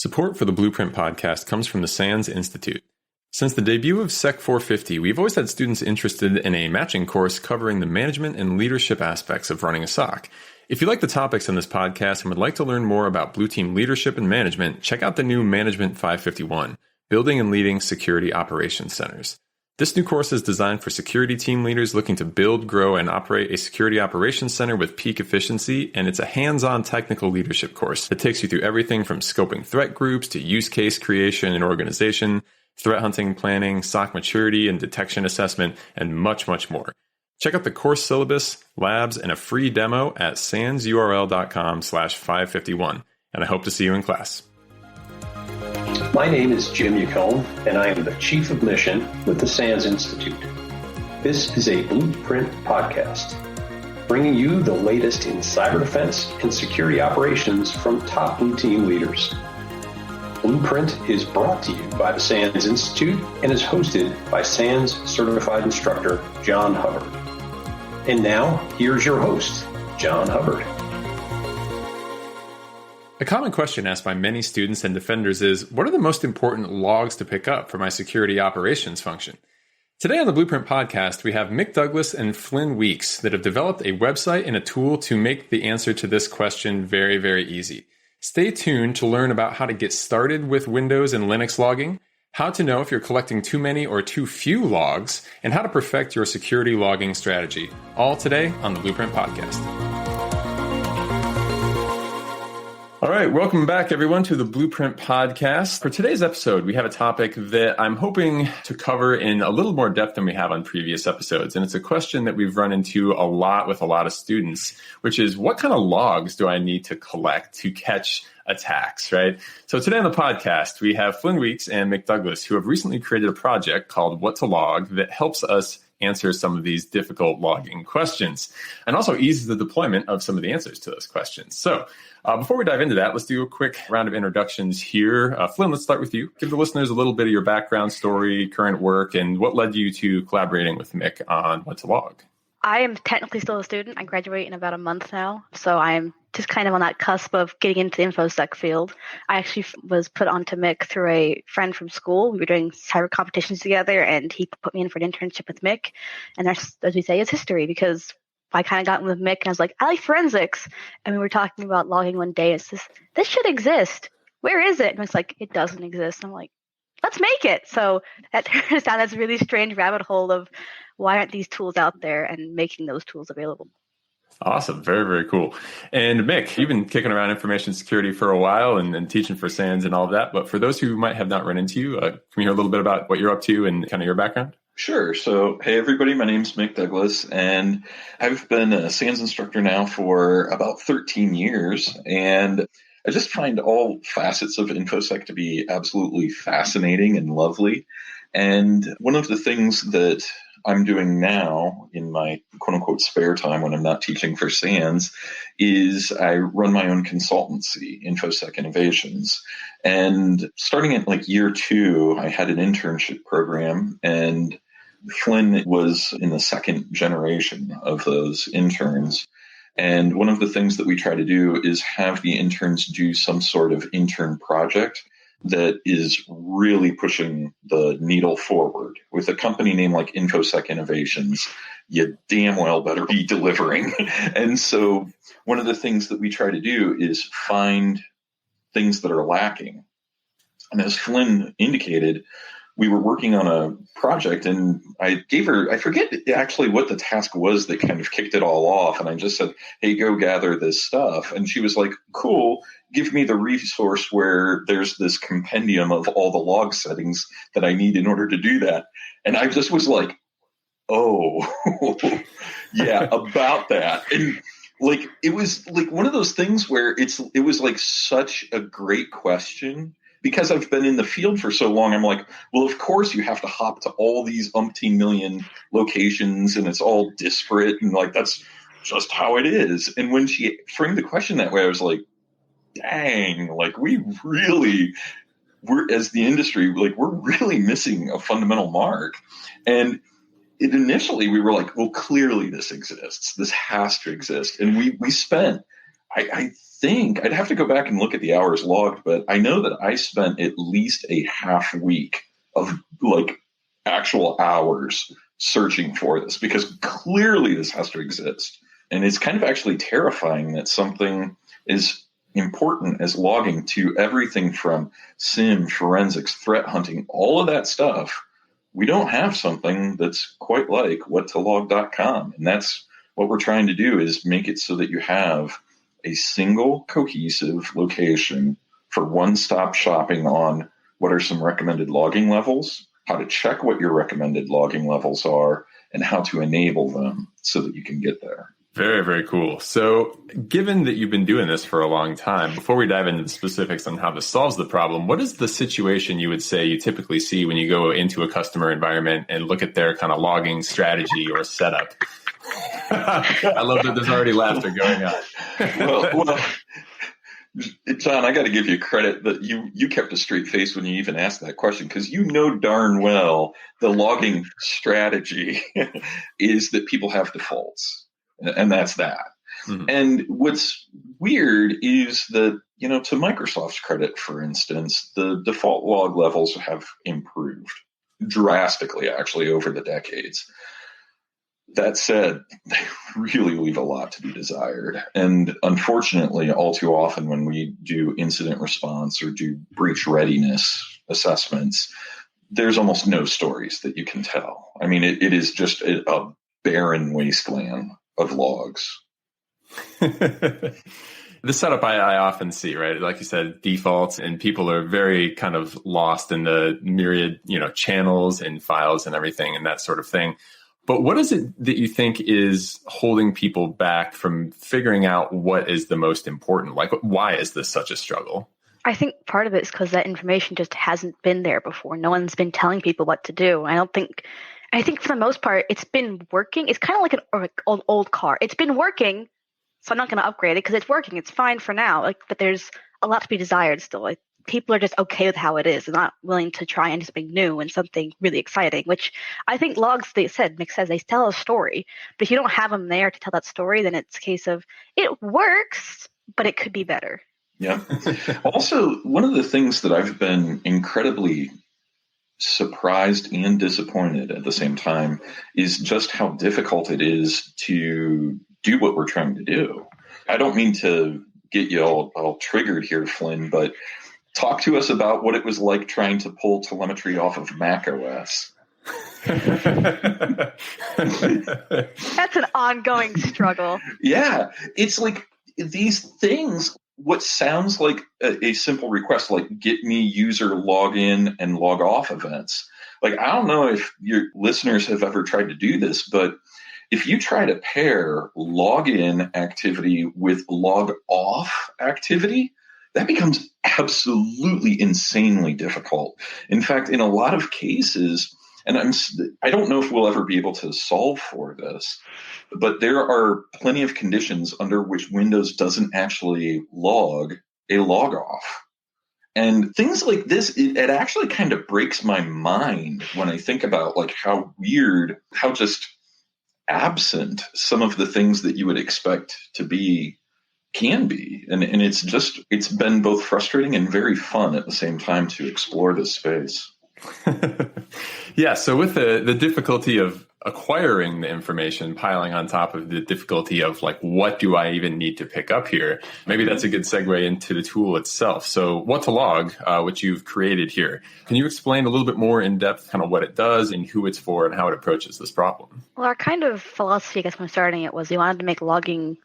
Support for the Blueprint podcast comes from the SANS Institute. Since the debut of Sec 450, we've always had students interested in a matching course covering the management and leadership aspects of running a SOC. If you like the topics on this podcast and would like to learn more about Blue Team leadership and management, check out the new Management 551, Building and Leading Security Operations Centers. This new course is designed for security team leaders looking to build, grow, and operate a security operations center with peak efficiency, and it's a hands-on technical leadership course that takes you through everything from scoping threat groups to use case creation and organization, threat hunting planning, SOC maturity and detection assessment, and much, much more. Check out the course syllabus, labs, and a free demo at sansurl.com/551, and I hope to see you in class. My name is Jim Yacone, and I am the Chief of Mission with the SANS Institute. This is a Blueprint podcast, bringing you the latest in cyber defense and security operations from top Blue Team leaders. Blueprint is brought to you by the SANS Institute and is hosted by SANS certified instructor John Hubbard. And now, here's your host, John Hubbard. A common question asked by many students and defenders is, what are the most important logs to pick up for my security operations function? Today on the Blueprint podcast, we have Mick Douglas and Flynn that have developed a website and a tool to make the answer to this question very, very easy. Stay tuned to learn about how to get started with Windows and Linux logging, how to know if you're collecting too many or too few logs, and how to perfect your security logging strategy. All today on the Blueprint podcast. All right, welcome back, everyone, to the Blueprint podcast. For today's episode, we have a topic that I'm hoping to cover in a little more depth than we have on previous episodes. And it's a question that we've run into a lot with a lot of students, which is, what kind of logs do I need to collect to catch attacks, right? So today on the podcast, we have Flynn and Mick Douglas, who have recently created a project called What2Log that helps us answer some of these difficult logging questions and also eases the deployment of some of the answers to those questions. So before we dive into that, let's do a quick round of introductions here. Flynn, let's start with you. Give the listeners a little bit of your background story, current work, and what led you to collaborating with Mick on What2Log. I am technically still a student. I graduate in about a month now, so I'm just kind of on that cusp of getting into the InfoSec field. I actually was put onto Mick through a friend from school. We were doing cyber competitions together, and he put me in for an internship with Mick. And that's, as we say, is history, because I kind of got in with Mick, and I was like, I like forensics. And we were talking about logging one day. It's just, this should exist. Where is it? And it's like, it doesn't exist. And I'm like, let's make it. So that turns down this really strange rabbit hole of why aren't these tools out there, and making those tools available. Awesome. Very, very cool. And Mick, you've been kicking around information security for a while and teaching for SANS and all of that. But for those who might have not run into you, can we hear a little bit about what you're up to and kind of your background? Sure. So, hey, everybody, my name's Mick Douglas, and I've been a SANS instructor now for about 13 years. And I just find all facets of InfoSec to be absolutely fascinating and lovely. And one of the things that I'm doing now in my quote unquote spare time when I'm not teaching for SANS is I run my own consultancy, InfoSec Innovations. And starting at like year 2, I had an internship program, and Flynn was in the second generation of those interns. And one of the things that we try to do is have the interns do some sort of intern project that is really pushing the needle forward. With a company name like InfoSec Innovations, you damn well better be delivering. And so one of the things that we try to do is find things that are lacking. And as Flynn indicated, we were working on a project, and I gave her, I forget actually what the task was that kind of kicked it all off. And I just said, hey, go gather this stuff. And she was like, cool, give me the resource where there's this compendium of all the log settings that I need in order to do that. And I just was like, oh, yeah, about that. And like, it was like one of those things where it was like such a great question. Because I've been in the field for so long, I'm like, well, of course you have to hop to all these umpteen million locations, and it's all disparate, and like that's just how it is. And when she framed the question that way, I was like, dang, like we're as the industry, like we're really missing a fundamental mark. And initially we were like, well, clearly this exists. This has to exist. And we spent I think I'd have to go back and look at the hours logged, but I know that I spent at least a half week of like actual hours searching for this, because clearly this has to exist. And it's kind of actually terrifying that something as important as logging to everything from SIM, forensics, threat hunting, all of that stuff, we don't have something that's quite like What2Log.com. And that's what we're trying to do, is make it so that you have a single cohesive location for one-stop shopping on what are some recommended logging levels, how to check what your recommended logging levels are, and how to enable them so that you can get there. Very, very cool. So given that you've been doing this for a long time, before we dive into the specifics on how this solves the problem, what is the situation you would say you typically see when you go into a customer environment and look at their kind of logging strategy or setup? I love that there's already laughter going on. well, John, I got to give you credit that you kept a straight face when you even asked that question, because you know darn well the logging strategy is that people have defaults. And that's that. Mm-hmm. And what's weird is that, to Microsoft's credit, for instance, the default log levels have improved drastically, actually, over the decades. That said, they really leave a lot to be desired. And unfortunately, all too often when we do incident response or do breach readiness assessments, there's almost no stories that you can tell. I mean, it is just a barren wasteland of logs. The setup I often see, right? Like you said, defaults, and people are very kind of lost in the myriad, channels and files and everything and that sort of thing. But what is it that you think is holding people back from figuring out what is the most important? Like, why is this such a struggle? I think part of it is because that information just hasn't been there before. No one's been telling people what to do. I think for the most part, it's been working. It's kind of like an old car. It's been working, so I'm not going to upgrade it because it's working. It's fine for now. But there's a lot to be desired still. Like, people are just okay with how it is. They're not willing to try and do something new and something really exciting, which I think logs, Mick says, they tell a story. But if you don't have them there to tell that story, then it's a case of it works, but it could be better. Yeah. Also, one of the things that I've been incredibly surprised and disappointed at the same time is just how difficult it is to do what we're trying to do. I don't mean to get you all triggered here, Flynn, but talk to us about what it was like trying to pull telemetry off of Mac OS. That's an ongoing struggle. Yeah. It's like these things, what sounds like a simple request, like get me user login and log off events. Like, I don't know if your listeners have ever tried to do this, but if you try to pair login activity with log off activity, that becomes absolutely insanely difficult. In fact, in a lot of cases, and I don't know if we'll ever be able to solve for this, but there are plenty of conditions under which Windows doesn't actually log a log off. And things like this, it actually kind of breaks my mind when I think about like how weird, how just absent some of the things that you would expect to be can be. And it's been both frustrating and very fun at the same time to explore this space. Yeah. So with the difficulty of acquiring the information piling on top of the difficulty of like, what do I even need to pick up here? Maybe that's a good segue into the tool itself. So What2Log, which you've created here, can you explain a little bit more in depth kind of what it does and who it's for and how it approaches this problem? Well, our kind of philosophy, I guess, when starting it was we wanted to make logging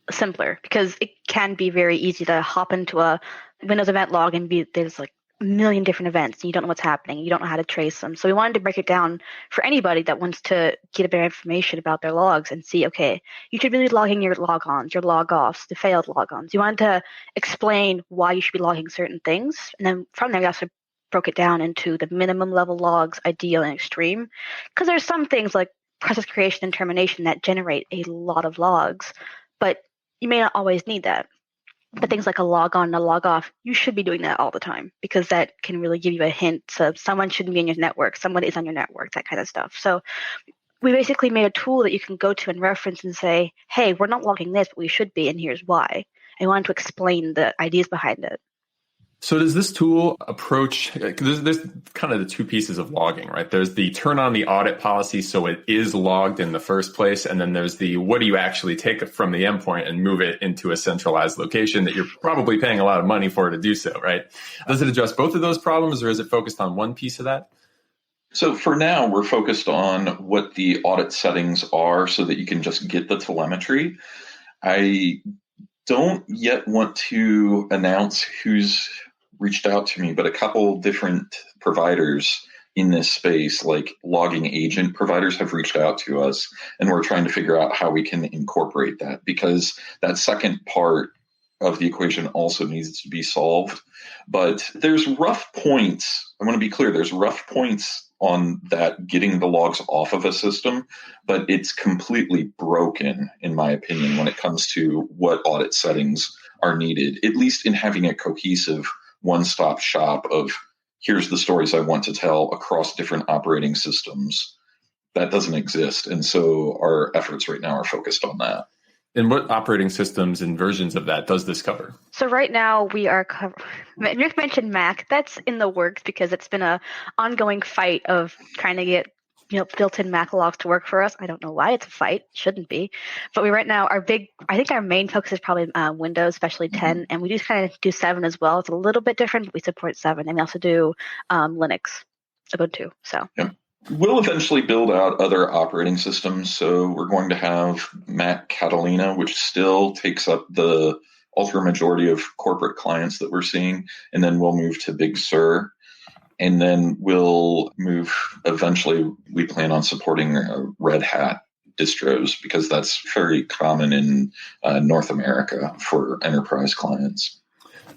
simpler because it can be very easy to hop into a Windows event log and there's like a million different events and you don't know what's happening. You don't know how to trace them. So we wanted to break it down for anybody that wants to get a better information about their logs and see, okay, you should really be logging your logons, your log-offs, the failed logons. You wanted to explain why you should be logging certain things. And then from there, we also broke it down into the minimum level logs, ideal and extreme. Because there's some things like process creation and termination that generate a lot of logs, but you may not always need that. But things like a log on and a log off, you should be doing that all the time because that can really give you a hint of someone shouldn't be in your network, someone is on your network, that kind of stuff. So we basically made a tool that you can go to and reference and say, hey, we're not logging this, but we should be, and here's why. I wanted to explain the ideas behind it. So does this tool approach, there's kind of the two pieces of logging, right? There's the turn on the audit policy so it is logged in the first place. And then there's the what do you actually take from the endpoint and move it into a centralized location that you're probably paying a lot of money for to do so, right? Does it address both of those problems or is it focused on one piece of that? So for now, we're focused on what the audit settings are so that you can just get the telemetry. I don't yet want to announce who's reached out to me, but a couple different providers in this space, like logging agent providers, have reached out to us, and we're trying to figure out how we can incorporate that, because that second part of the equation also needs to be solved. But there's rough points. I want to be clear. There's rough points on that getting the logs off of a system, but it's completely broken, in my opinion, when it comes to what audit settings are needed, at least in having a cohesive one-stop shop of here's the stories I want to tell across different operating systems. That doesn't exist. And so our efforts right now are focused on that. And what operating systems and versions of that does this cover? So right now we are Rick mentioned Mac. That's in the works because it's been a ongoing fight of trying to get built-in Mac logs to work for us. I don't know why it's a fight. It shouldn't be. But we right now, I think our main focus is probably Windows, especially 10. And we do kind of do 7 as well. It's a little bit different, but we support 7. And we also do Linux, Ubuntu. So. Yeah. We'll eventually build out other operating systems. So we're going to have Mac Catalina, which still takes up the ultra majority of corporate clients that we're seeing. And then we'll move to Big Sur. And then we'll move, eventually, we plan on supporting Red Hat distros because that's very common in North America for enterprise clients.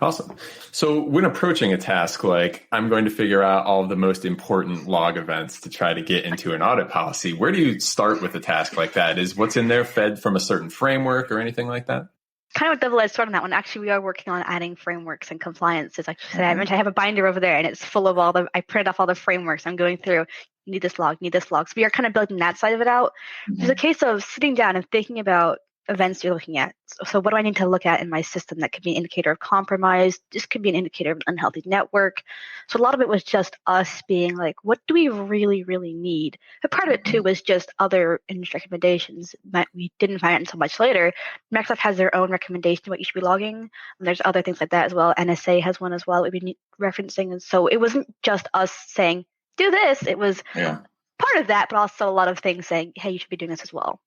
Awesome. So when approaching a task like I'm going to figure out all of the most important log events to try to get into an audit policy, where do you start with a task like that? Is what's in there fed from a certain framework or anything like that? Kind of a double-edged sword on that one. Actually, we are working on adding frameworks and compliances. Like I mentioned, I have a binder over there, and it's full of I printed off all the frameworks. I'm going through, need this log. So we are kind of building that side of it out. There's a case of sitting down and thinking about events you're looking at. So what do I need to look at in my system that could be an indicator of compromise? This could be an indicator of an unhealthy network. So a lot of it was just us being like, what do we really, really need? But part of it too was just other industry recommendations. We didn't find it until much later. Microsoft has their own recommendation what you should be logging. And there's other things like that as well. NSA has one as well that we've been referencing. And so it wasn't just us saying, do this. It was part of that, but also a lot of things saying, hey, you should be doing this as well.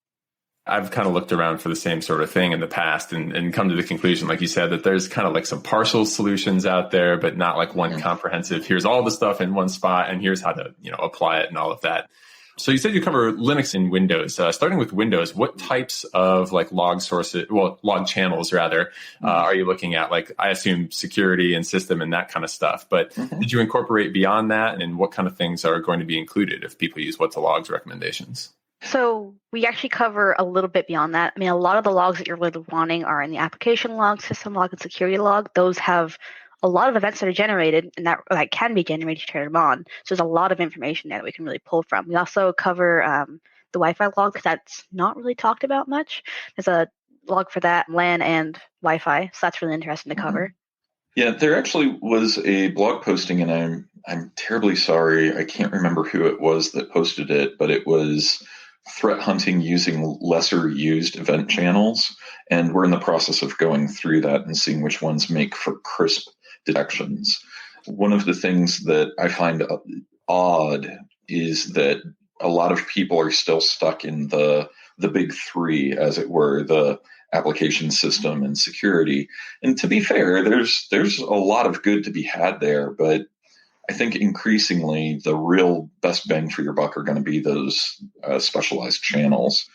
I've kind of looked around for the same sort of thing in the past and come to the conclusion, like you said, that there's kind of like some partial solutions out there, but not like one comprehensive, here's all the stuff in one spot and here's how to, apply it and all of that. So you said you cover Linux and Windows. Starting with Windows, what types of like log channels rather, are you looking at? Like I assume security and system and that kind of stuff, but did you incorporate beyond that? And what kind of things are going to be included if people use What2Log's recommendations? So we actually cover a little bit beyond that. I mean, a lot of the logs that you're really wanting are in the application log, system log, and security log. Those have a lot of events that are generated and that can be generated to turn them on. So there's a lot of information there that we can really pull from. We also cover the Wi-Fi log because that's not really talked about much. There's a log for that, LAN and Wi-Fi. So that's really interesting to cover. Yeah, there actually was a blog posting, and I'm terribly sorry. I can't remember who it was that posted it, but it was threat hunting using lesser used event channels. And we're in the process of going through that and seeing which ones make for crisp detections. One of the things that I find odd is that a lot of people are still stuck in the big three, as it were, the application system and security. And to be fair, there's a lot of good to be had there, but I think increasingly the real best bang for your buck are going to be those specialized channels.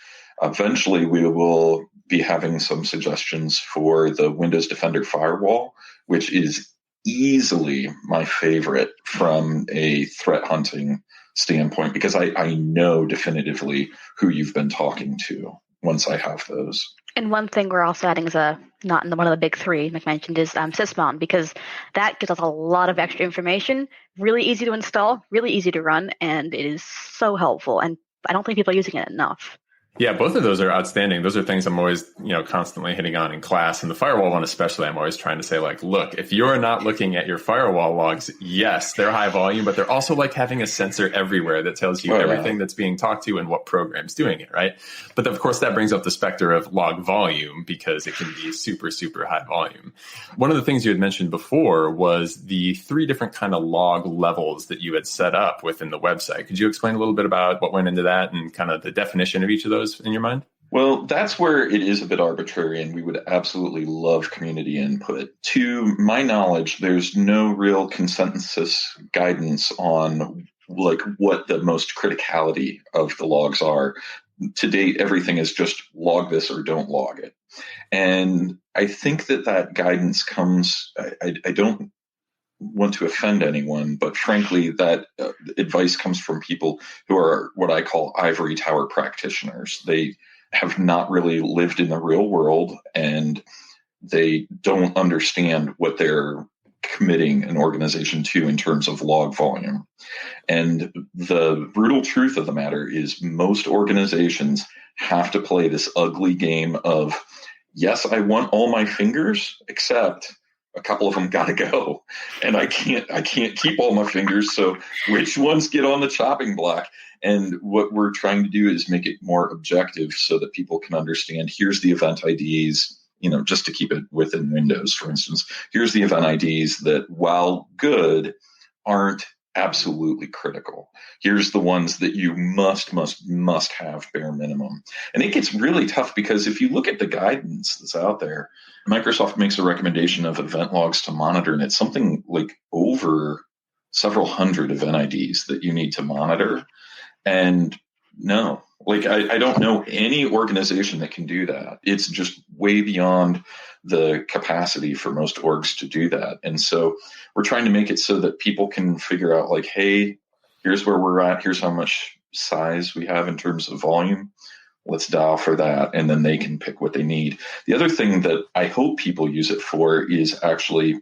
Eventually, we will be having some suggestions for the Windows Defender Firewall, which is easily my favorite from a threat hunting standpoint, because I know definitively who you've been talking to once I have those. And one thing we're also adding is not in one of the big three, like mentioned, is Sysmon, because that gives us a lot of extra information, really easy to install, really easy to run, and it is so helpful. And I don't think people are using it enough. Yeah, both of those are outstanding. Those are things I'm always, constantly hitting on in class. And the firewall one especially, I'm always trying to say, like, look, if you're not looking at your firewall logs, yes, they're high volume, but they're also like having a sensor everywhere that tells you everything that's being talked to and what program's doing it, right? But of course, that brings up the specter of log volume because it can be super, super high volume. One of the things you had mentioned before was the 3 different kind of log levels that you had set up within the website. Could you explain a little bit about what went into that and kind of the definition of each of those in your mind? Well, that's where it is a bit arbitrary, and we would absolutely love community input. To my knowledge, there's no real consensus guidance on like what the most criticality of the logs are. To date, everything is just log this or don't log it. And I think that guidance comes, I don't want to offend anyone, but frankly, that advice comes from people who are what I call ivory tower practitioners. They have not really lived in the real world, and they don't understand what they're committing an organization to in terms of log volume. And the brutal truth of the matter is most organizations have to play this ugly game of, yes, I want all my fingers, except a couple of them got to go, and I can't keep all my fingers. So which ones get on the chopping block? And what we're trying to do is make it more objective so that people can understand, here's the event IDs, just to keep it within Windows, for instance, here's the event IDs that, while good, aren't absolutely critical. Here's the ones that you must have bare minimum. And it gets really tough because if you look at the guidance that's out there, Microsoft makes a recommendation of event logs to monitor, and it's something like over several hundred event IDs that you need to monitor. And no, I don't know any organization that can do that. It's just way beyond the capacity for most orgs to do that. And so we're trying to make it so that people can figure out, like, hey, here's where we're at. Here's how much size we have in terms of volume. Let's dial for that. And then they can pick what they need. The other thing that I hope people use it for is actually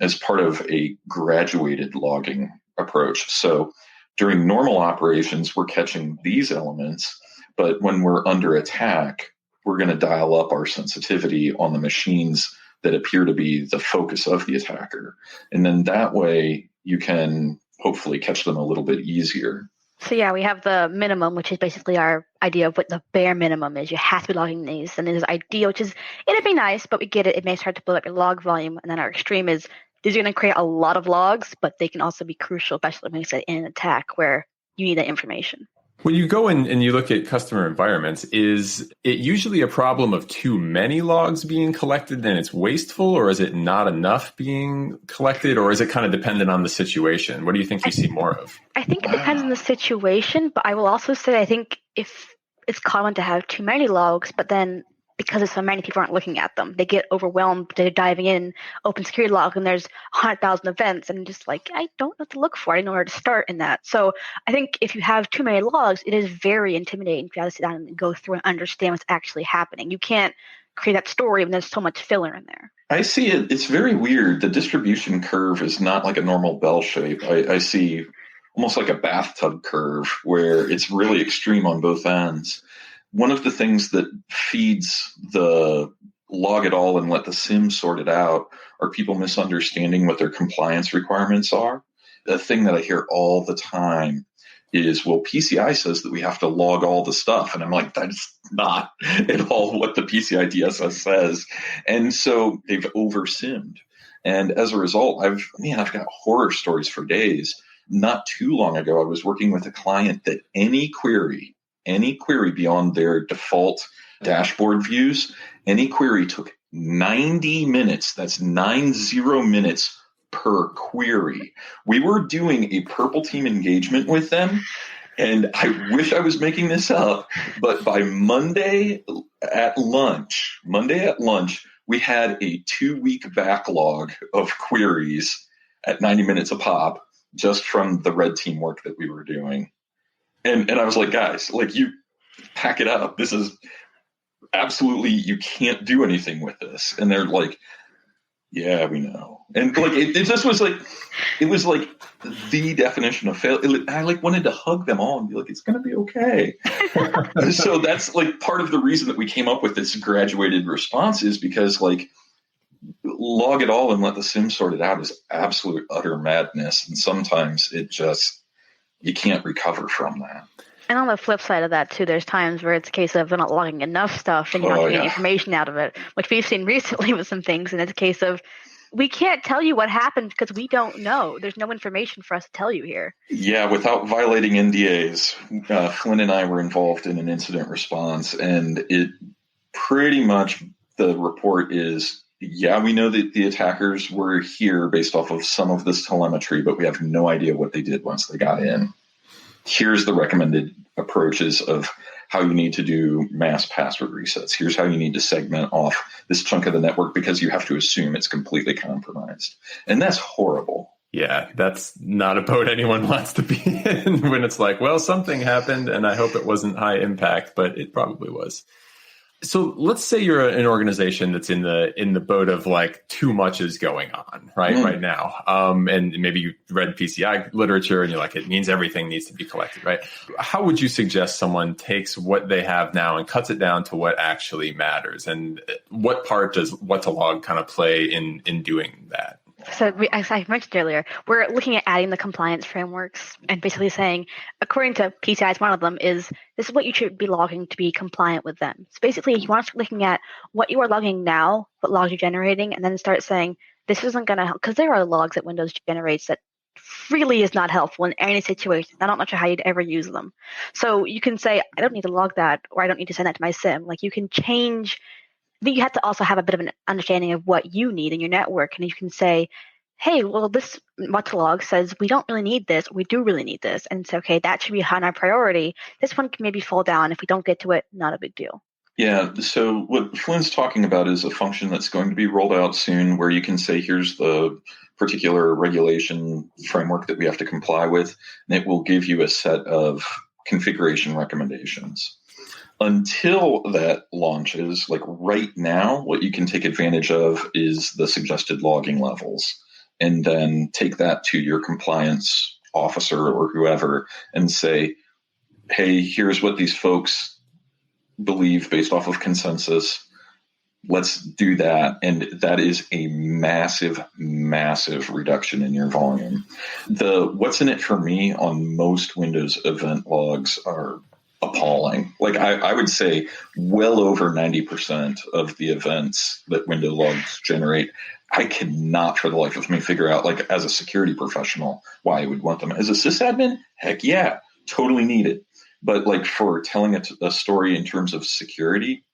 as part of a graduated logging approach. So during normal operations, we're catching these elements, but when we're under attack, we're going to dial up our sensitivity on the machines that appear to be the focus of the attacker. And then that way you can hopefully catch them a little bit easier. So yeah, we have the minimum, which is basically our idea of what the bare minimum is. You have to be logging these. And there's idea, which is, it'd be nice, but we get it. It may start to build up your log volume. And then our extreme is, these are going to create a lot of logs, but they can also be crucial, especially when you say in an attack where you need that information. When you go in and you look at customer environments, is it usually a problem of too many logs being collected and it's wasteful, or is it not enough being collected, or is it kind of dependent on the situation? What do you think you see more of? I think it depends on the situation, but I will also say I think if it's common to have too many logs, but then because there's so many, people aren't looking at them. They get overwhelmed. They're diving in, open security log, and there's 100,000 events, and just like, I don't know what to look for. I don't know where to start in that. So I think if you have too many logs, it is very intimidating to have to sit down and go through and understand what's actually happening. You can't create that story when there's so much filler in there. I see it. It's very weird. The distribution curve is not like a normal bell shape. I see almost like a bathtub curve where it's really extreme on both ends. One of the things that feeds the log it all and let the SIM sort it out are people misunderstanding what their compliance requirements are. The thing that I hear all the time is, well, PCI says that we have to log all the stuff. And I'm like, that's not at all what the PCI DSS says. And so they've over-SIMmed. And as a result, I've got horror stories for days. Not too long ago, I was working with a client that any query beyond their default dashboard views, any query took 90 minutes. That's 90 minutes per query. We were doing a purple team engagement with them, and I wish I was making this up, but by Monday at lunch, we had a 2-week backlog of queries at 90 minutes a pop, just from the red team work that we were doing. And I was like, guys, like, you pack it up. This is absolutely, you can't do anything with this. And they're like, Yeah, we know. And like it just was like it was like the definition of fail. I like wanted to hug them all and be like, it's gonna be okay. So that's like part of the reason that we came up with this graduated response is because like log it all and let the SIM sort it out is absolute utter madness. And sometimes it just you can't recover from that. And on the flip side of that, too, there's times where it's a case of they're not logging enough stuff and you're not getting information out of it, which we've seen recently with some things. And it's a case of we can't tell you what happened because we don't know. There's no information for us to tell you here. Yeah, without violating NDAs, Flynn and I were involved in an incident response, and it pretty much the report is, yeah, we know that the attackers were here based off of some of this telemetry, but we have no idea what they did once they got in. Here's the recommended approaches of how you need to do mass password resets. Here's how you need to segment off this chunk of the network because you have to assume it's completely compromised. And that's horrible. Yeah, that's not a boat anyone wants to be in when it's like, well, something happened and I hope it wasn't high impact, but it probably was. So let's say you're an organization that's in the boat of like too much is going on right now. And maybe you read PCI literature and you're like, it means everything needs to be collected, right? How would you suggest someone takes what they have now and cuts it down to what actually matters? And what part does What2Log kind of play in doing that? So as I mentioned earlier, we're looking at adding the compliance frameworks and basically saying, according to PCI, one of them is this is what you should be logging to be compliant with them. So basically, you want to start looking at what you are logging now, what logs you're generating, and then start saying, this isn't going to help. Because there are logs that Windows generates that really is not helpful in any situation. I'm not sure how you'd ever use them. So you can say, I don't need to log that, or I don't need to send that to my SIM. Like you can change. I think you have to also have a bit of an understanding of what you need in your network. And you can say, hey, well, this What2Log says we don't really need this, or we do really need this. And it's okay, that should be high on our priority. This one can maybe fall down. If we don't get to it, not a big deal. Yeah, so what Flynn's talking about is a function that's going to be rolled out soon where you can say, here's the particular regulation framework that we have to comply with, and it will give you a set of configuration recommendations. Until that launches, like right now, what you can take advantage of is the suggested logging levels, and then take that to your compliance officer or whoever and say, hey, here's what these folks believe based off of consensus. Let's do that. And that is a massive, massive reduction in your volume. The what's in it for me on most Windows event logs are appalling. Like I would say well over 90% of the events that Windows logs generate, I cannot for the life of me figure out, like as a security professional, why I would want them. As a sysadmin, heck yeah, totally need it. But like for telling a story in terms of security,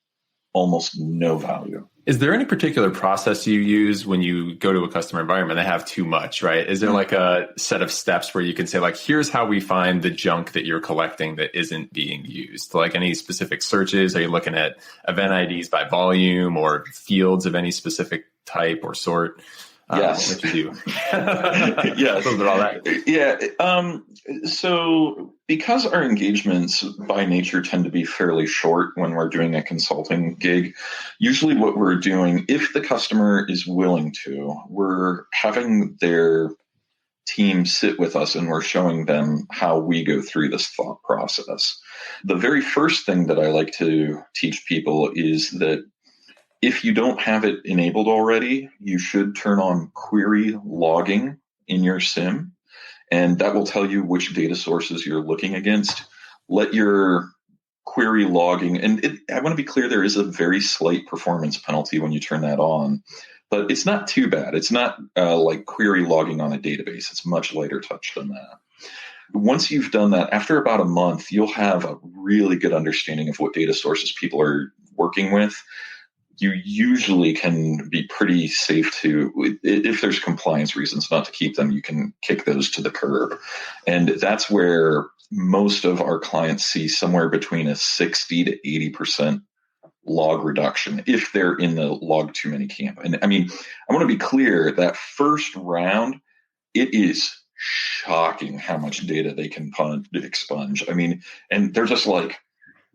almost no value. Is there any particular process you use when you go to a customer environment that have too much, right? Is there like a set of steps where you can say, like, here's how we find the junk that you're collecting that isn't being used? Like any specific searches? Are you looking at event IDs by volume or fields of any specific type or sort? Yes. What you do? Yes. A little bit of all that. Yeah. So because our engagements by nature tend to be fairly short when we're doing a consulting gig, usually what we're doing, if the customer is willing to, we're having their team sit with us and we're showing them how we go through this thought process. The very first thing that I like to teach people is that if you don't have it enabled already, you should turn on query logging in your SIM, and that will tell you which data sources you're looking against. Let your query logging, and I want to be clear, there is a very slight performance penalty when you turn that on, but it's not too bad. It's not like query logging on a database. It's much lighter touch than that. Once you've done that, after about a month, you'll have a really good understanding of what data sources people are working with. You usually can be pretty safe to, if there's compliance reasons not to keep them, you can kick those to the curb. And that's where most of our clients see somewhere between a 60 to 80% log reduction if they're in the log too many camp. And I mean, I want to be clear, that first round, it is shocking how much data they can expunge. I mean, and they're just like,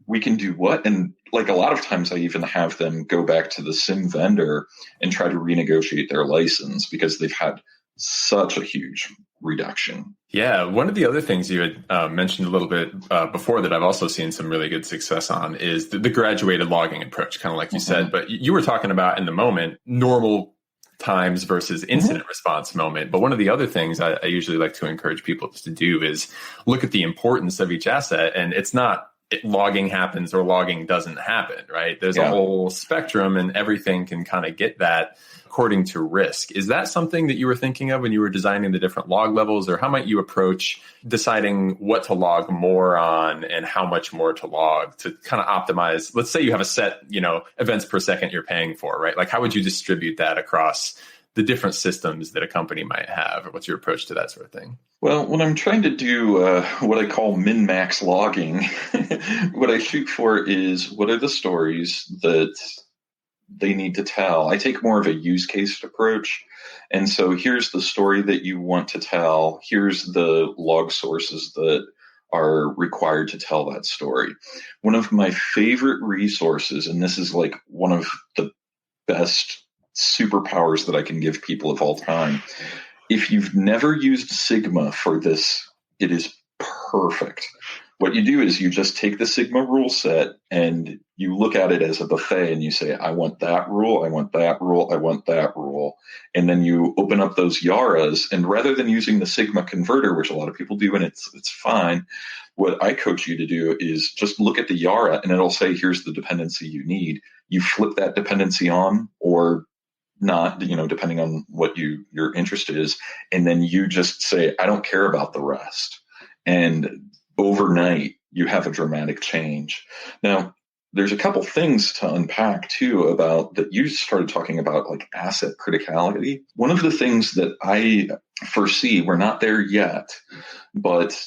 we can do what? And like a lot of times I even have them go back to the SIM vendor and try to renegotiate their license because they've had such a huge reduction. Yeah, one of the other things you had mentioned a little bit before that I've also seen some really good success on is the graduated logging approach, kind of like you said. But you were talking about in the moment, normal times versus incident response moment. But one of the other things I usually like to encourage people to do is look at the importance of each asset. And it's not logging happens or logging doesn't happen, right? There's a whole spectrum and everything can kind of get that according to risk. Is that something that you were thinking of when you were designing the different log levels, or how might you approach deciding what to log more on and how much more to log to kind of optimize? Let's say you have a set, events per second you're paying for, right? Like how would you distribute that across the different systems that a company might have? Or what's your approach to that sort of thing? Well, when I'm trying to do what I call min-max logging, what I shoot for is what are the stories that they need to tell. I take more of a use case approach. And so here's the story that you want to tell. Here's the log sources that are required to tell that story. One of my favorite resources, and this is like one of the best superpowers that I can give people of all time. If you've never used Sigma for this, it is perfect. What you do is you just take the Sigma rule set and you look at it as a buffet and you say, I want that rule, I want that rule, I want that rule. And then you open up those Yaras, and rather than using the Sigma converter, which a lot of people do, and it's fine, what I coach you to do is just look at the Yara and it'll say, here's the dependency you need. You flip that dependency on or not, depending on what your interest is. And then you just say, I don't care about the rest. And overnight, you have a dramatic change. Now, there's a couple things to unpack too about that. You started talking about like asset criticality. One of the things that I foresee, we're not there yet, but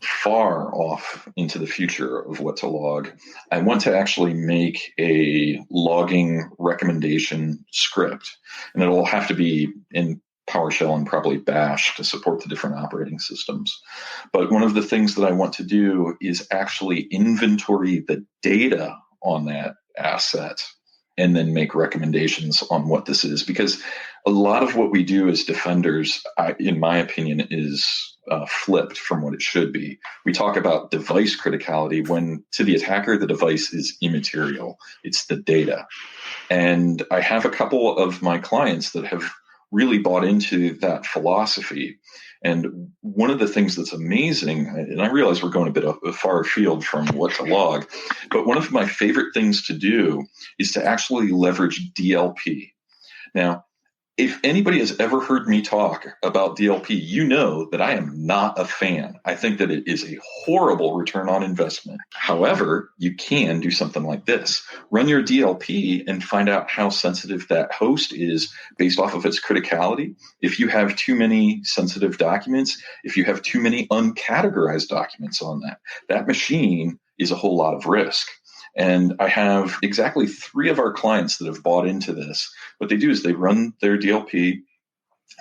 far off into the future of What2Log, I want to actually make a logging recommendation script, and it'll have to be in PowerShell and probably Bash to support the different operating systems. But one of the things that I want to do is actually inventory the data on that asset and then make recommendations on what this is. Because a lot of what we do as defenders, in my opinion, is flipped from what it should be. We talk about device criticality when to the attacker, the device is immaterial. It's the data. And I have a couple of my clients that have really bought into that philosophy. And one of the things that's amazing, and I realize we're going a bit far afield from What2Log, but one of my favorite things to do is to actually leverage DLP. Now, if anybody has ever heard me talk about DLP, you know that I am not a fan. I think that it is a horrible return on investment. However, you can do something like this. Run your DLP and find out how sensitive that host is based off of its criticality. If you have too many sensitive documents, if you have too many uncategorized documents on that machine is a whole lot of risk. And I have exactly 3 of our clients that have bought into this. What they do is they run their DLP,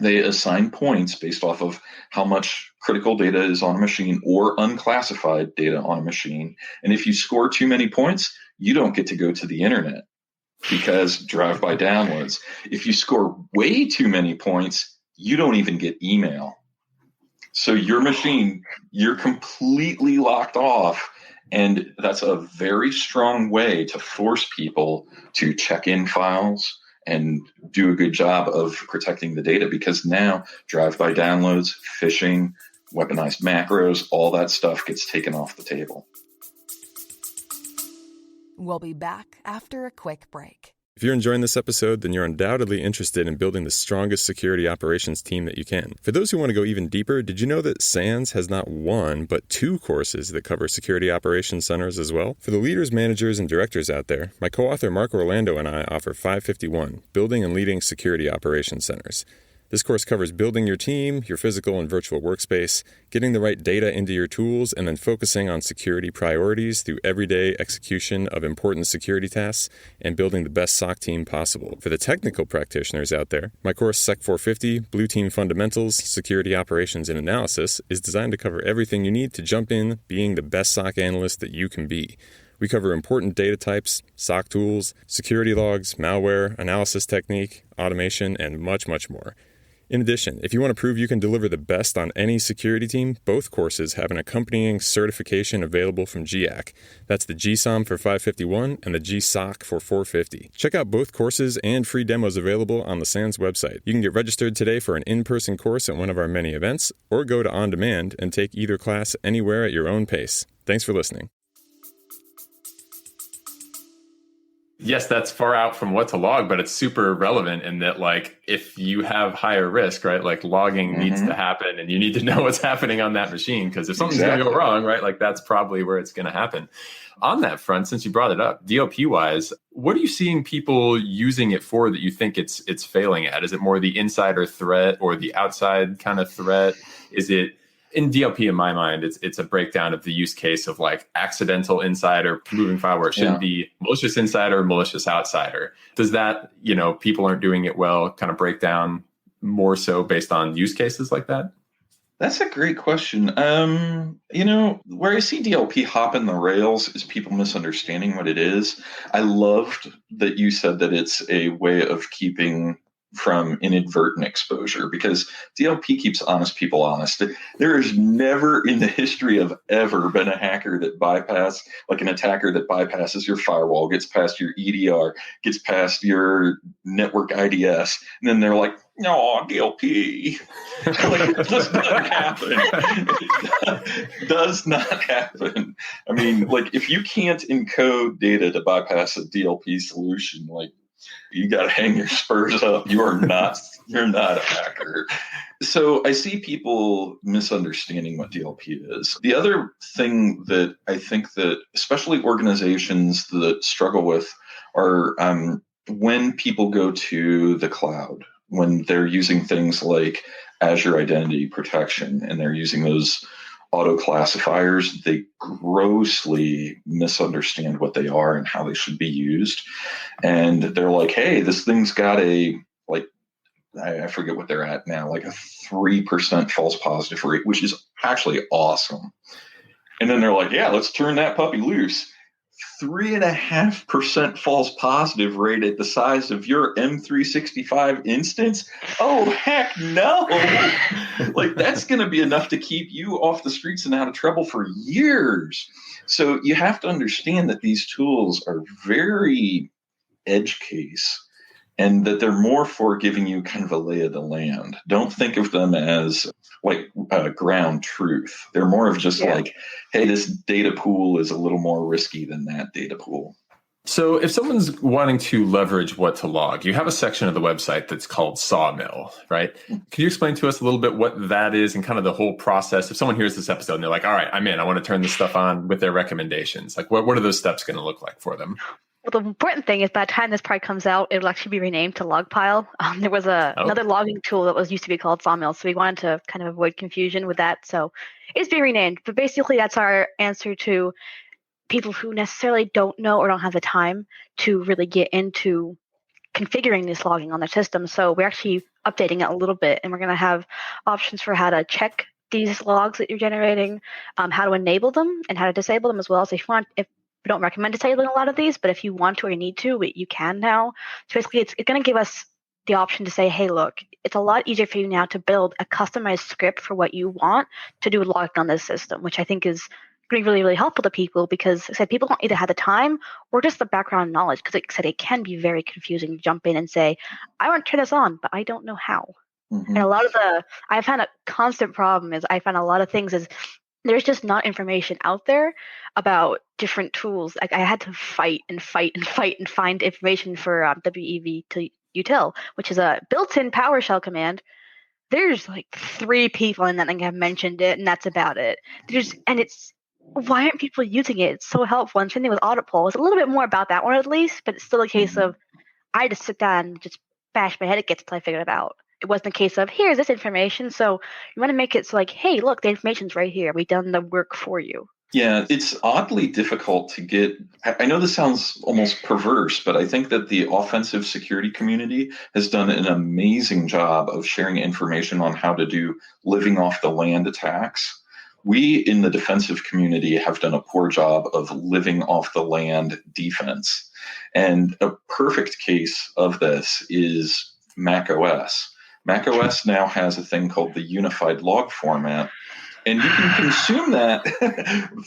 they assign points based off of how much critical data is on a machine or unclassified data on a machine. And if you score too many points, you don't get to go to the internet because drive-by downloads. If you score way too many points, you don't even get email. So your machine, you're completely locked off. And that's a very strong way to force people to check in files and do a good job of protecting the data, because now drive-by downloads, phishing, weaponized macros, all that stuff gets taken off the table. We'll be back after a quick break. If you're enjoying this episode, then you're undoubtedly interested in building the strongest security operations team that you can. For those who want to go even deeper, did you know that SANS has not 1, but 2 courses that cover security operations centers as well? For the leaders, managers, and directors out there, my co-author Mark Orlando and I offer 551, Building and Leading Security Operations Centers. This course covers building your team, your physical and virtual workspace, getting the right data into your tools, and then focusing on security priorities through everyday execution of important security tasks and building the best SOC team possible. For the technical practitioners out there, my course Sec 450, Blue Team Fundamentals, Security Operations and Analysis is designed to cover everything you need to jump in being the best SOC analyst that you can be. We cover important data types, SOC tools, security logs, malware, analysis technique, automation, and much, much more. In addition, if you want to prove you can deliver the best on any security team, both courses have an accompanying certification available from GIAC. That's the GSOM for 551 and the GSOC for 450. Check out both courses and free demos available on the SANS website. You can get registered today for an in-person course at one of our many events, or go to On Demand and take either class anywhere at your own pace. Thanks for listening. Yes, that's far out from What2Log, but it's super relevant in that, like, if you have higher risk, right, like logging needs to happen and you need to know what's happening on that machine, because if something's going to go wrong, right, like that's probably where it's going to happen. On that front, since you brought it up, DLP-wise, what are you seeing people using it for that you think it's failing at? Is it more the insider threat or the outside kind of threat? Is it... In DLP, in my mind, it's a breakdown of the use case of like accidental insider moving file where it shouldn't be, malicious insider, malicious outsider. Does that, people aren't doing it well, kind of break down more so based on use cases like that? That's a great question. Where I see DLP hopping the rails is people misunderstanding what it is. I loved that you said that it's a way of keeping from inadvertent exposure, because DLP keeps honest people honest. There has never in the history of ever been a hacker that an attacker that bypasses your firewall, gets past your EDR, gets past your network IDS, and then they're like, no, DLP. Like, it does not happen. It does not happen. I mean, like, if you can't encode data to bypass a DLP solution, like, you got to hang your spurs up. You're not a hacker. So I see people misunderstanding what DLP is. The other thing that I think that especially organizations that struggle with are when people go to the cloud, when they're using things like Azure Identity Protection and they're using those auto classifiers, they grossly misunderstand what they are and how they should be used. And they're like, hey, this thing's got I forget what they're at now, like a 3% false positive rate, which is actually awesome. And then they're like, yeah, let's turn that puppy loose. 3.5% false positive rate at the size of your M365 instance? Oh, heck no. Like, that's going to be enough to keep you off the streets and out of trouble for years. So you have to understand that these tools are very edge case, and that they're more for giving you kind of a lay of the land. Don't think of them as like ground truth. They're more of just like, hey, this data pool is a little more risky than that data pool. So if someone's wanting to leverage What2Log, you have a section of the website that's called Sawmill, right? Can you explain to us a little bit what that is and kind of the whole process? If someone hears this episode and they're like, all right, I'm in, I want to turn this stuff on with their recommendations. Like, what are those steps going to look like for them? Well, the important thing is by the time this probably comes out, it'll actually be renamed to Logpile. There was another logging tool that used to be called Sawmill, so we wanted to kind of avoid confusion with that. So it's being renamed. But basically, that's our answer to people who necessarily don't know or don't have the time to really get into configuring this logging on their system. So we're actually updating it a little bit, and we're going to have options for how to check these logs that you're generating, how to enable them, and how to disable them as well. So we don't recommend disabling a lot of these, but if you want to or you need to, you can now. So basically, it's going to give us the option to say, hey, look, it's a lot easier for you now to build a customized script for what you want to do with logging on this system, which I think is going to be really, really helpful to people, because like I said, people don't either have the time or just the background knowledge, because like I said, it can be very confusing to jump in and say, I want to turn this on, but I don't know how. Mm-hmm. And I found a constant problem is I find a lot of things is there's just not information out there about different tools. Like I had to fight and find information for WEV to util, which is a built-in PowerShell command. There's like 3 people in that thing have mentioned it, and that's about it. Why aren't people using it? It's so helpful. And same thing with audit poll. It's a little bit more about that one at least, but it's still a case of I just sit down and just bash my head against it until I figure it out. It wasn't a case of, here's this information. So you want to make it so like, hey, look, the information's right here. We've done the work for you. Yeah, it's oddly difficult to get. I know this sounds almost perverse, but I think that the offensive security community has done an amazing job of sharing information on how to do living off the land attacks. we in the defensive community have done a poor job of living off the land defense. And a perfect case of this is Mac OS. Mac OS now has a thing called the unified log format, and you can consume that.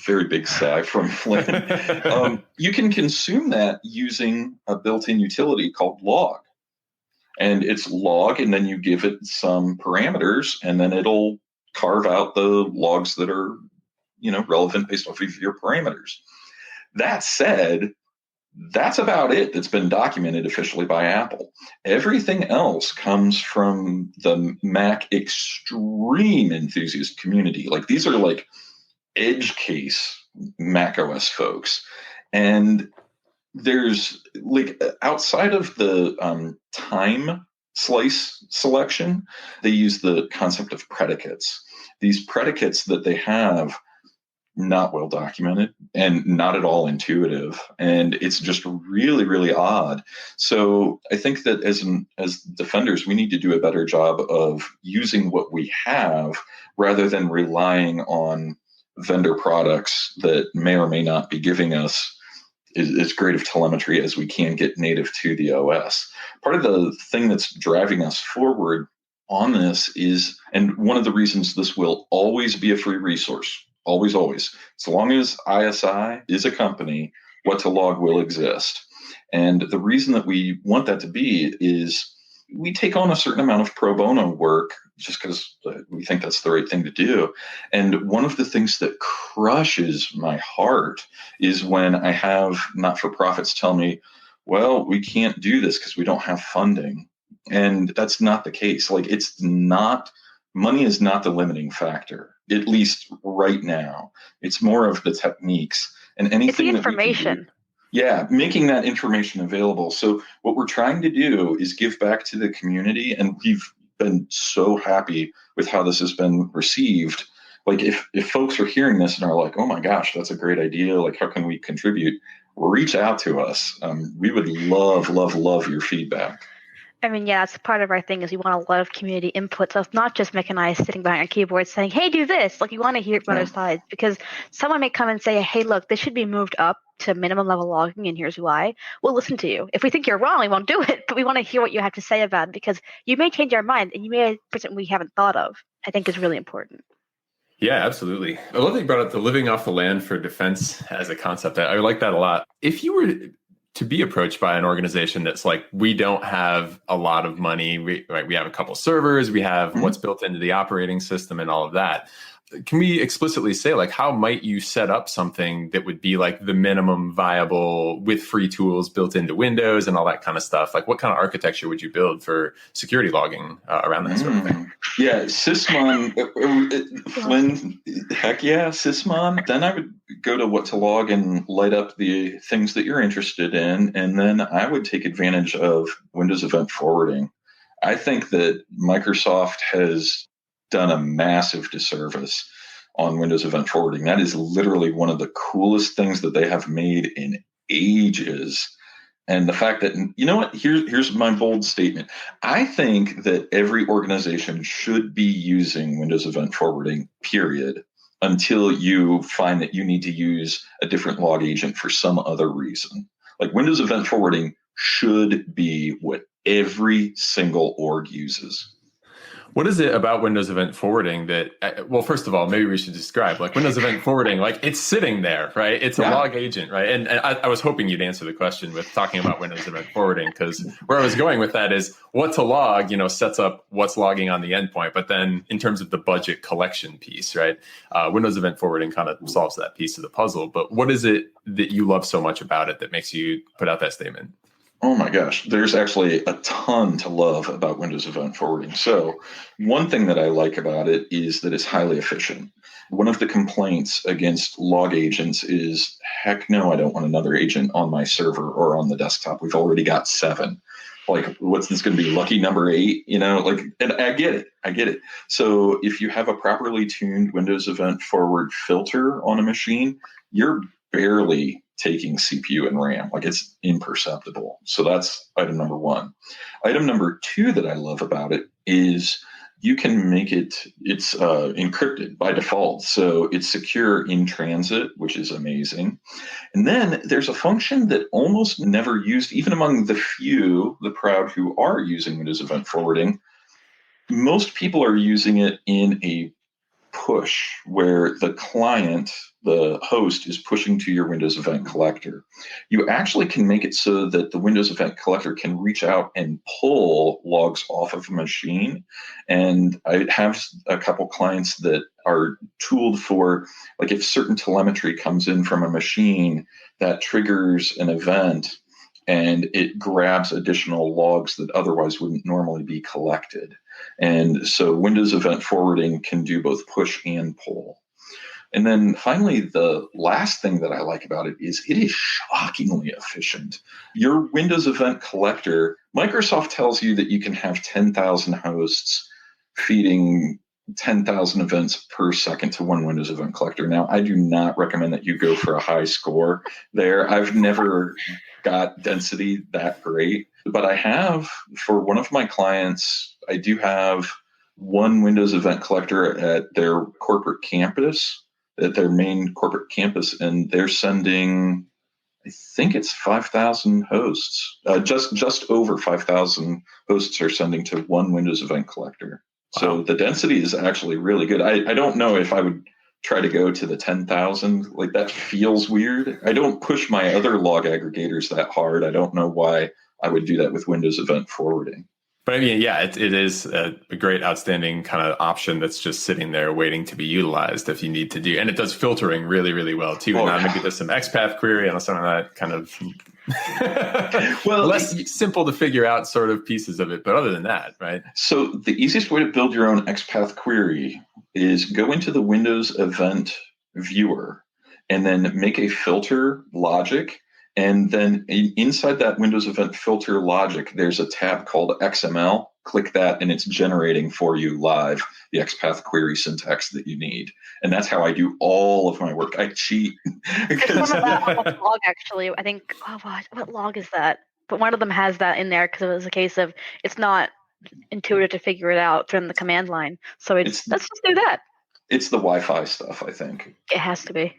Very big sigh from Flynn. You can consume that using a built-in utility called log. And it's log, and then you give it some parameters, and then it'll carve out the logs that are, relevant based off of your parameters. That said, that's about it that's been documented officially by Apple. Everything else comes from the Mac extreme enthusiast community. Like, these are like edge case Mac OS folks. And there's like, outside of the time slice selection, they use the concept of predicates. These predicates that they have, not well documented and not at all intuitive. And it's just really, really odd. So I think that as defenders, we need to do a better job of using what we have rather than relying on vendor products that may or may not be giving us as great of telemetry as we can get native to the OS. Part of the thing that's driving us forward on this is, and one of the reasons this will always be a free resource, always, so long as ISI is a company, What2Log will exist. And the reason that we want that to be is we take on a certain amount of pro bono work just because we think that's the right thing to do. And one of the things that crushes my heart is when I have not-for-profits tell me, well, we can't do this because we don't have funding. And that's not the case. Like, money is not the limiting factor, at least right now. It's more of the techniques and anything. It's the information. Making that information available. So what we're trying to do is give back to the community, and we've been so happy with how this has been received. Like, if folks are hearing this and are like, oh my gosh, that's a great idea, like, how can we contribute? Reach out to us. We would love your feedback. I mean, yeah, that's part of our thing is we want a lot of community input. So it's not just Mick and I sitting behind our keyboard saying, hey, do this. Like, you want to hear it from other sides, because someone may come and say, hey, look, this should be moved up to minimum level logging, and here's why. We'll listen to you. If we think you're wrong, we won't do it, but we want to hear what you have to say about it, because you may change our mind and you may have something we haven't thought of. I think is really important. Yeah, absolutely. I love that you brought up the living off the land for defense as a concept. I like that a lot. If you were to be approached by an organization that's like, we don't have a lot of money, we have a couple servers, we have what's built into the operating system and all of that. Can we explicitly say, like, how might you set up something that would be like the minimum viable with free tools built into Windows and all that kind of stuff? Like, what kind of architecture would you build for security logging around that sort of thing? Yeah, Sysmon, Flynn, heck yeah, Sysmon. Then I would go to What2Log and light up the things that you're interested in. And then I would take advantage of Windows Event Forwarding. I think that Microsoft has done a massive disservice on Windows Event Forwarding. That is literally one of the coolest things that they have made in ages. And the fact that, you know what, here's my bold statement. I think that every organization should be using Windows Event Forwarding, period, until you find that you need to use a different log agent for some other reason. Like, Windows Event Forwarding should be what every single org uses. What is it about Windows Event Forwarding that, well, first of all, maybe we should describe, like, Windows Event Forwarding, like, it's sitting there, right? It's a log agent, right? And I was hoping you'd answer the question with talking about Windows Event Forwarding, because where I was going with that is What2Log, sets up what's logging on the endpoint. But then in terms of the budget collection piece, right? Windows Event Forwarding kind of solves that piece of the puzzle. But what is it that you love so much about it that makes you put out that statement? Oh my gosh, there's actually a ton to love about Windows Event Forwarding. So one thing that I like about it is that it's highly efficient. One of the complaints against log agents is, heck no, I don't want another agent on my server or on the desktop. We've already got 7. Like, what's this going to be, lucky number 8? And I get it. So if you have a properly tuned Windows Event Forward filter on a machine, you're barely taking CPU and RAM. Like, it's imperceptible. So that's item number 1. Item number 2 that I love about it is you can make it's encrypted by default. So it's secure in transit, which is amazing. And then there's a function that almost never used, even among the few, the proud who are using Windows Event Forwarding. Most people are using it in a push where the client, the host, is pushing to your Windows Event Collector. You actually can make it so that the Windows Event Collector can reach out and pull logs off of a machine. And I have a couple clients that are tooled for, like, if certain telemetry comes in from a machine, that triggers an event and it grabs additional logs that otherwise wouldn't normally be collected. And so Windows Event Forwarding can do both push and pull. And then finally, the last thing that I like about it is it is shockingly efficient. Your Windows Event Collector, Microsoft tells you that you can have 10,000 hosts feeding 10,000 events per second to one Windows Event Collector. Now, I do not recommend that you go for a high score there. I've never got density that great, but I have, for one of my clients, I do have one Windows Event Collector at their corporate campus, at their main corporate campus, and they're sending, I think it's 5,000 hosts. Just over 5,000 hosts are sending to one Windows Event Collector. Wow. So the density is actually really good. I don't know if I would try to go to the 10,000. Like, that feels weird. I don't push my other log aggregators that hard. I don't know why I would do that with Windows Event Forwarding. But I mean, yeah, it is a great, outstanding kind of option that's just sitting there waiting to be utilized if you need to do. And it does filtering really, really well too. And maybe there's some XPath query and some of that kind of less simple to figure out sort of pieces of it. But other than that, right? So the easiest way to build your own XPath query is go into the Windows Event Viewer and then make a filter logic. And then inside that Windows Event Filter logic, there's a tab called XML. Click that, and it's generating for you live the XPath query syntax that you need. And that's how I do all of my work. I cheat. There's one of that log, actually. I think, what log is that? But one of them has that in there because it was a case of it's not intuitive to figure it out from the command line. So let's just do that. It's the Wi-Fi stuff, I think. It has to be.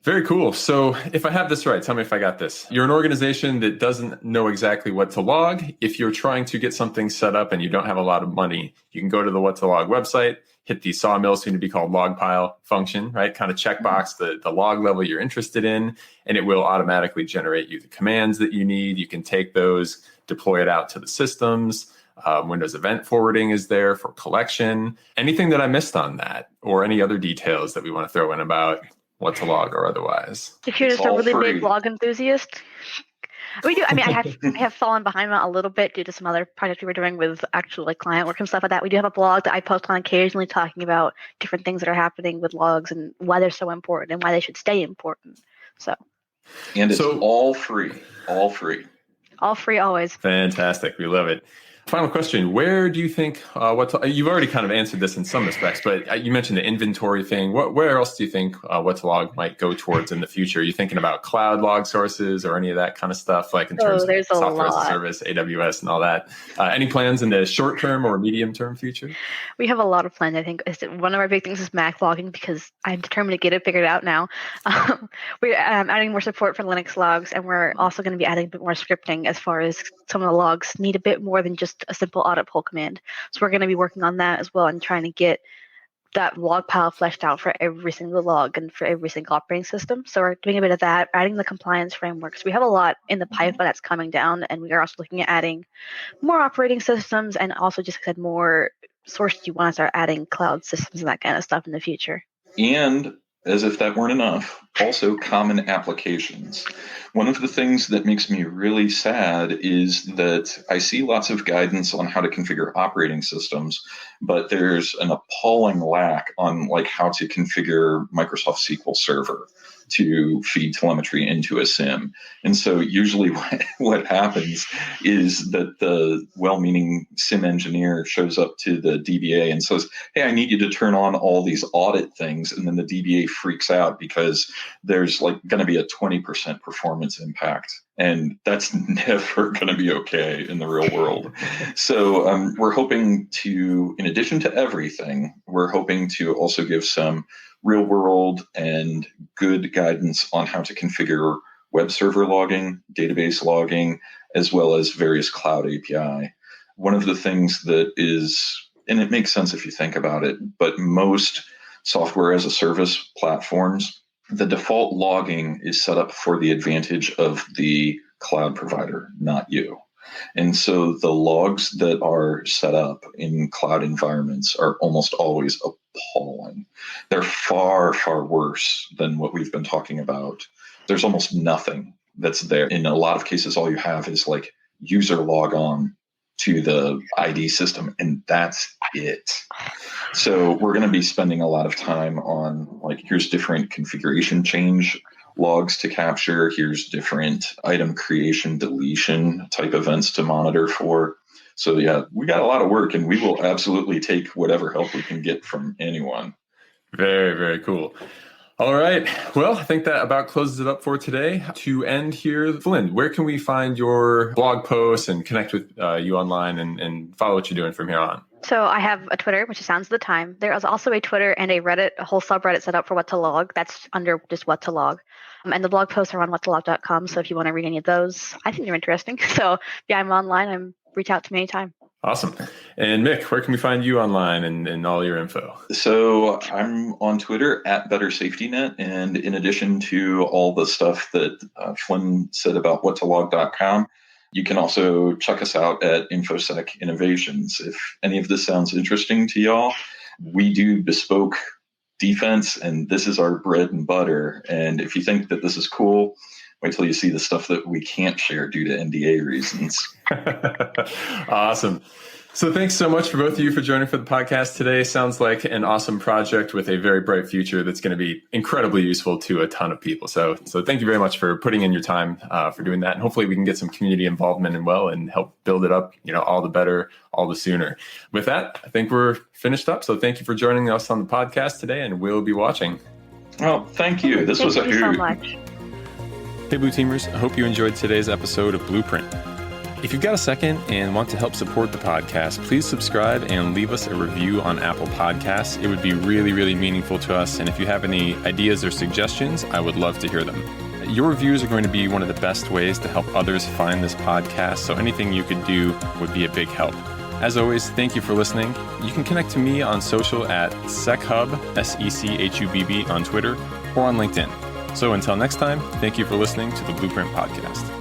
Very cool. So if I have this right, tell me if I got this. You're an organization that doesn't know exactly what to log. If you're trying to get something set up and you don't have a lot of money, you can go to the What2Log website, hit the Sawmill, soon to be called log pile function, right? Kind of checkbox the log level you're interested in, and it will automatically generate you the commands that you need. You can take those, deploy it out to the systems. Windows Event Forwarding is there for collection. Anything that I missed on that, or any other details that we want to throw in about What2Log or otherwise? If you're just a really big log enthusiast, we do. I mean, I have fallen behind on a little bit due to some other projects we were doing with actual like client work and stuff like that. We do have a blog that I post on occasionally talking about different things that are happening with logs and why they're so important and why they should stay important. And it's all free, always. Fantastic. We love it. Final question. Where do you think, you've already kind of answered this in some respects, but you mentioned the inventory thing. Where else do you think What2Log might go towards in the future? Are you thinking about cloud log sources or any of that kind of stuff, like in terms of software as a service, AWS and all that? Any plans in the short term or medium term future? We have a lot of plans. I think one of our big things is Mac logging because I'm determined to get it figured out now. We're adding more support for Linux logs, and we're also going to be adding a bit more scripting as far as some of the logs need a bit more than just a simple audit pull command. So we're going to be working on that as well and trying to get that log pile fleshed out for every single log and for every single operating system. So we're doing a bit of that, adding the compliance frameworks. We have a lot in the pipeline that's coming down, and we are also looking at adding more operating systems and also, just like I said, more sources. You want to start adding cloud systems and that kind of stuff in the future. And as if that weren't enough, also common applications. One of the things that makes me really sad is that I see lots of guidance on how to configure operating systems, but there's an appalling lack on like how to configure Microsoft SQL Server to feed telemetry into a SIM. And so usually what happens is that the well-meaning SIM engineer shows up to the DBA and says, hey, I need you to turn on all these audit things. And then the DBA freaks out because there's like going to be a 20% performance impact. And that's never going to be okay in the real world. So we're hoping to, in addition to everything, we're hoping to also give some real world and good guidance on how to configure web server logging, database logging, as well as various cloud API. One of the things that is, and it makes sense if you think about it, but most software as a service platforms, the default logging is set up for the advantage of the cloud provider, not you. And so the logs that are set up in cloud environments are almost always appalling. They're far, far worse than what we've been talking about. There's almost nothing that's there. In a lot of cases, all you have is like user log on to the ID system, and that's it. So we're going to be spending a lot of time on like, here's different configuration change logs to capture. Here's different item creation, deletion type events to monitor for. So yeah, we got a lot of work, and we will absolutely take whatever help we can get from anyone. Very, very cool. All right. Well, I think that about closes it up for today. To end here, Flynn, where can we find your blog posts and connect with you online and follow what you're doing from here on? So I have a Twitter, which is Sounds of the Time. There is also a Twitter and a Reddit, a whole subreddit set up for What2Log. That's under just What2Log. And the blog posts are on What2Log.com. So if you want to read any of those, I think they're interesting. So yeah, I'm online. Reach out to me anytime. Awesome. And Mick, where can we find you online and all your info? So I'm on Twitter at BetterSafetyNet. And in addition to all the stuff that Flynn said about What2Log.com, you can also check us out at InfoSec Innovations. If any of this sounds interesting to y'all, we do bespoke defense, and this is our bread and butter. And if you think that this is cool, wait till you see the stuff that we can't share due to NDA reasons. Awesome. So thanks so much for both of you for joining for the podcast today. Sounds like an awesome project with a very bright future that's going to be incredibly useful to a ton of people. So thank you very much for putting in your time for doing that. And hopefully we can get some community involvement and help build it up, all the better, all the sooner. With that, I think we're finished up. So thank you for joining us on the podcast today, and we'll be watching. Oh, thank you. This was a hoot. Thank you so much. Hey, Blue Teamers. I hope you enjoyed today's episode of Blueprint. If you've got a second and want to help support the podcast, please subscribe and leave us a review on Apple Podcasts. It would be really, really meaningful to us. And if you have any ideas or suggestions, I would love to hear them. Your reviews are going to be one of the best ways to help others find this podcast. So anything you could do would be a big help. As always, thank you for listening. You can connect to me on social at SecHub, SecHubb on Twitter, or on LinkedIn. So until next time, thank you for listening to the Blueprint Podcast.